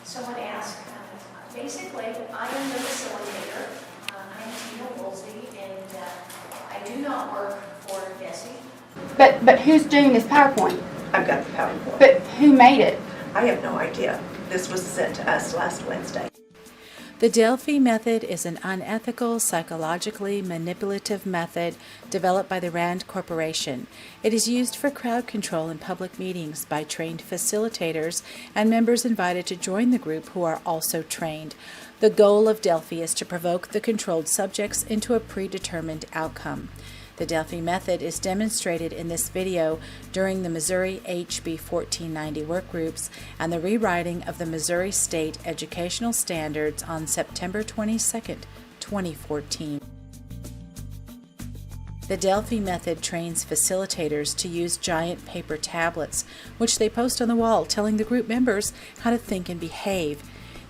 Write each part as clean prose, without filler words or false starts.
someone asked, basically, I am the facilitator. I'm Tina Woolsey, and I do not work for Desi. But who's doing this PowerPoint? I've got the PowerPoint. But who made it? I have no idea. This was sent to us last Wednesday. The Delphi method is an unethical, psychologically manipulative method developed by the RAND Corporation. It is used for crowd control in public meetings by trained facilitators and members invited to join the group who are also trained. The goal of Delphi is to provoke the controlled subjects into a predetermined outcome. The Delphi method is demonstrated in this video during the Missouri HB1490 workgroups and the rewriting of the Missouri State Educational Standards on September 22, 2014. The Delphi method trains facilitators to use giant paper tablets, which they post on the wall telling the group members how to think and behave.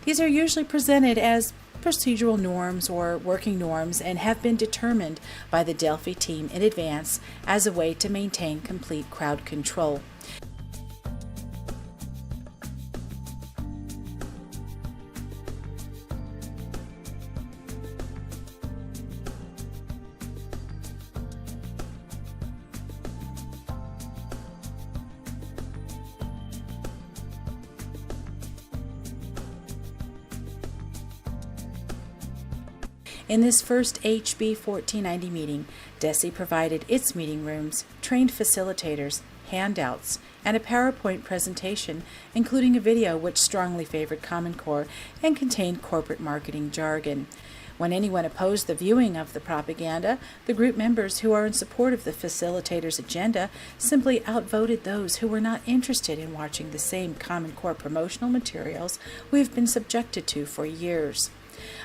These are usually presented as procedural norms or working norms and have been determined by the Delphi team in advance as a way to maintain complete crowd control. In this first HB 1490 meeting, DESE provided its meeting rooms, trained facilitators, handouts, and a PowerPoint presentation, including a video which strongly favored Common Core and contained corporate marketing jargon. When anyone opposed the viewing of the propaganda, the group members who are in support of the facilitator's agenda simply outvoted those who were not interested in watching the same Common Core promotional materials we have been subjected to for years.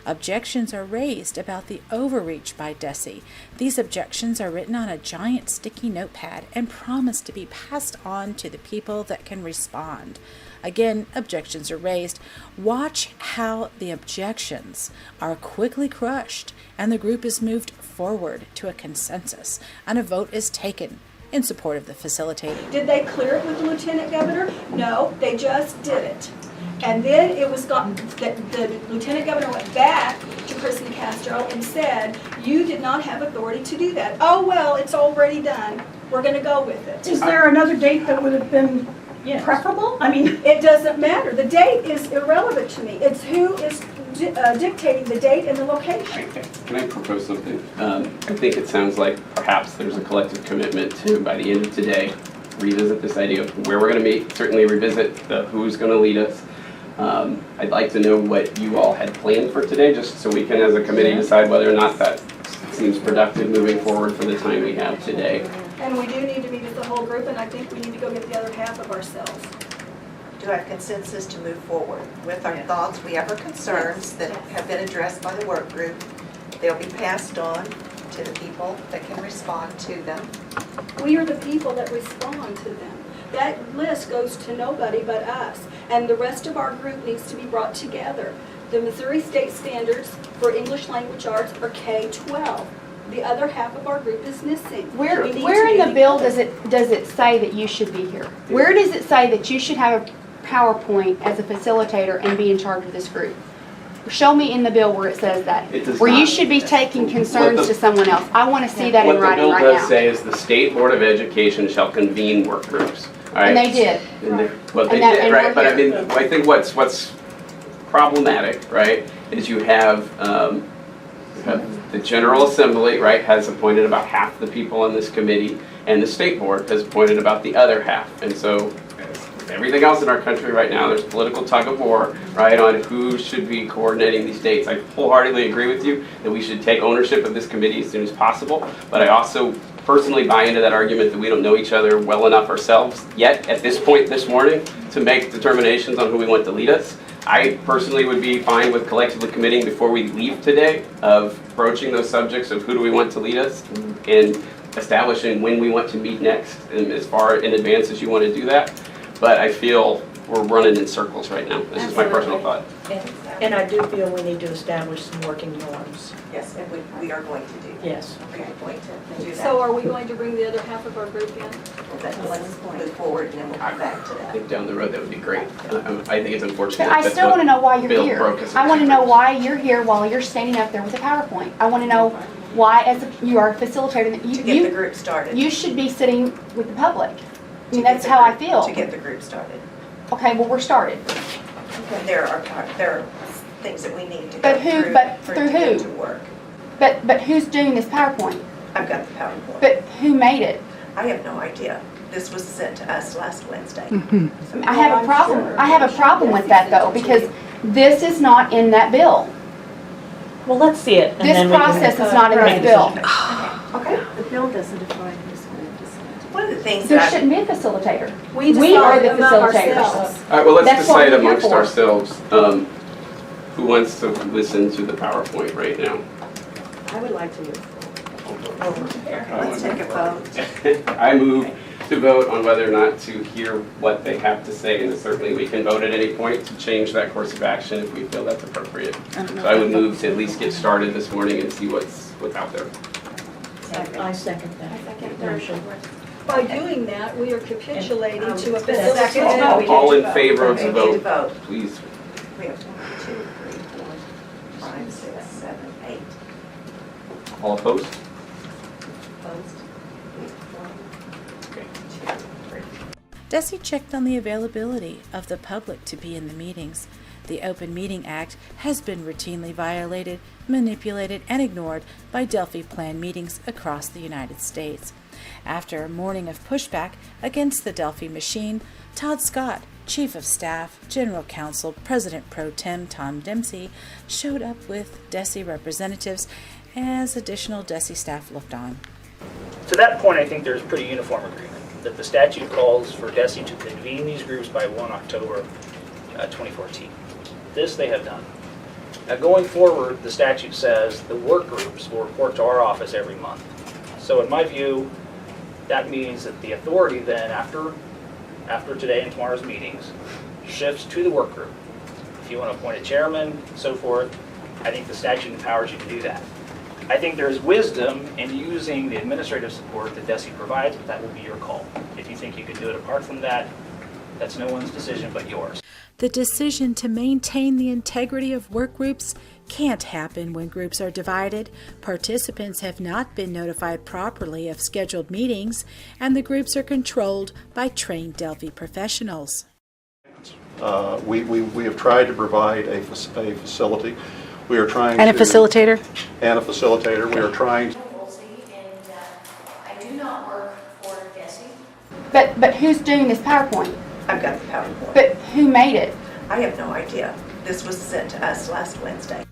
Objections are raised about the overreach by DESE. These objections are written on a giant sticky notepad and promise to be passed on to the people that can respond. Again, objections are raised. Watch how the objections are quickly crushed and the group is moved forward to a consensus and a vote is taken in support of the facilitator. Did they clear it with the Lieutenant Governor? No, they just did it. And then it was the Lieutenant Governor went back to Chris Castro and said, you did not have authority to do that. Oh, well, it's already done. We're going to go with it. Is there another date that would have been preferable? I mean, it doesn't matter. The date is irrelevant to me. It's who is dictating the date and the location. Okay. Can I propose something? I think it sounds like perhaps there's a collective commitment to, by the end of today, revisit this idea of where we're going to meet, certainly revisit who's going to lead us. I'd like to know what you all had planned for today, just so we can, as a committee, decide whether or not that seems productive moving forward for the time we have today. And we do need to meet as a whole group, and I think we need to go get the other half of ourselves. Do I have consensus to move forward with our thoughts? We have our concerns that have been addressed by the work group. They'll be passed on to the people that can respond to them. We are the people that respond to them. That list goes to nobody but us, and the rest of our group needs to be brought together. The Missouri State Standards for English Language Arts are K-12. The other half of our group is missing. Where in the bill does it say that you should be here? Where does it say that you should have a PowerPoint as a facilitator and be in charge of this group? Show me in the bill where it says that. Where you should be taking concerns to someone else. I want to see that in writing right now. What the bill does say is the State Board of Education shall convene work groups. Right? And they did. Well, they did, right? But I mean, I think what's problematic, right, is you have the General Assembly, right, has appointed about half the people on this committee, and the State Board has appointed about the other half. And so everything else in our country right now, there's political tug of war, right, on who should be coordinating these dates. I wholeheartedly agree with you that we should take ownership of this committee as soon as possible, but I also personally buy into that argument that we don't know each other well enough ourselves yet at this point this morning to make determinations on who we want to lead us. I personally would be fine with collectively committing before we leave today of broaching those subjects of who do we want to lead us and establishing when we want to meet next and as far in advance as you want to do that. But I feel we're running in circles right now. This is my personal thought. And I do feel we need to establish some working norms. Yes, and we are going to do that. Yes. We are going to do that. So are we going to bring the other half of our group in? Let's move forward and then we'll come back to I that. think down the road that would be great. I think it's unfortunate. But I that still the want to know why you're bill here. broke us I want to know into why you're here while you're standing up there with a PowerPoint. I want to know why, you are a facilitator, that To get the you group started. you should be sitting with the public. I To mean, get that's the how I group- feel. To get the group started. Okay, well, we're started. There are things that we need to But go who- through but for through it to get who? to work. But who's doing this PowerPoint? I've got the PowerPoint. But who made it? I have no idea. This was sent to us last Wednesday. I have a problem. I have a problem with that though, because this is not in that bill. Well, let's see it. and This then we can process is not in make this a bill. decision. Okay. The bill doesn't define who's going to decide. One of the things There that shouldn't be a facilitator. We We are the decide among facilitators. ourselves. All right, well, let's That's what decide we're here amongst for. ourselves, who wants to listen to the PowerPoint right now? I would like to move forward. let's take a vote. I move to vote on whether or not to hear what they have to say, and certainly we can vote at any point to change that course of action if we feel that's appropriate. So I would move to at least get started this morning and see what's out there. I second that motion. By doing that, we are capitulating to a Second facilitator. vote. All in favor of We the need to vote, vote. please. We have 1, 2, 3, 4, 5, 6, 7, 8. All opposed? Opposed? 1, Okay. 2, 3. Desi checked on the availability of the public to be in the meetings. The Open Meeting Act has been routinely violated, manipulated, and ignored by Delphi planned meetings across the United States. After a morning of pushback against the Delphi machine, Todd Scott, Chief of Staff, General Counsel, President Pro Tem Tom Dempsey, showed up with Desi representatives as additional Desi staff looked on. To that point, I think there's pretty uniform agreement that the statute calls for DESI to convene these groups by 1 October 2014. This they have done. Now going forward, the statute says the work groups will report to our office every month. So in my view, that means that the authority then, after today and tomorrow's meetings, shifts to the work group. If you want to appoint a chairman, and so forth, I think the statute empowers you to do that. I think there's wisdom in using the administrative support that DESI provides, but that will be your call. If you think you can do it apart from that, that's no one's decision but yours. The decision to maintain the integrity of work groups can't happen when groups are divided, participants have not been notified properly of scheduled meetings, and the groups are controlled by trained Delphi professionals. We have tried to provide a facility. We are trying And a to... facilitator? And a facilitator. We are trying to... And I do not work for DESI. But who's doing this PowerPoint? I've got the PowerPoint. But who made it? I have no idea. This was sent to us last Wednesday.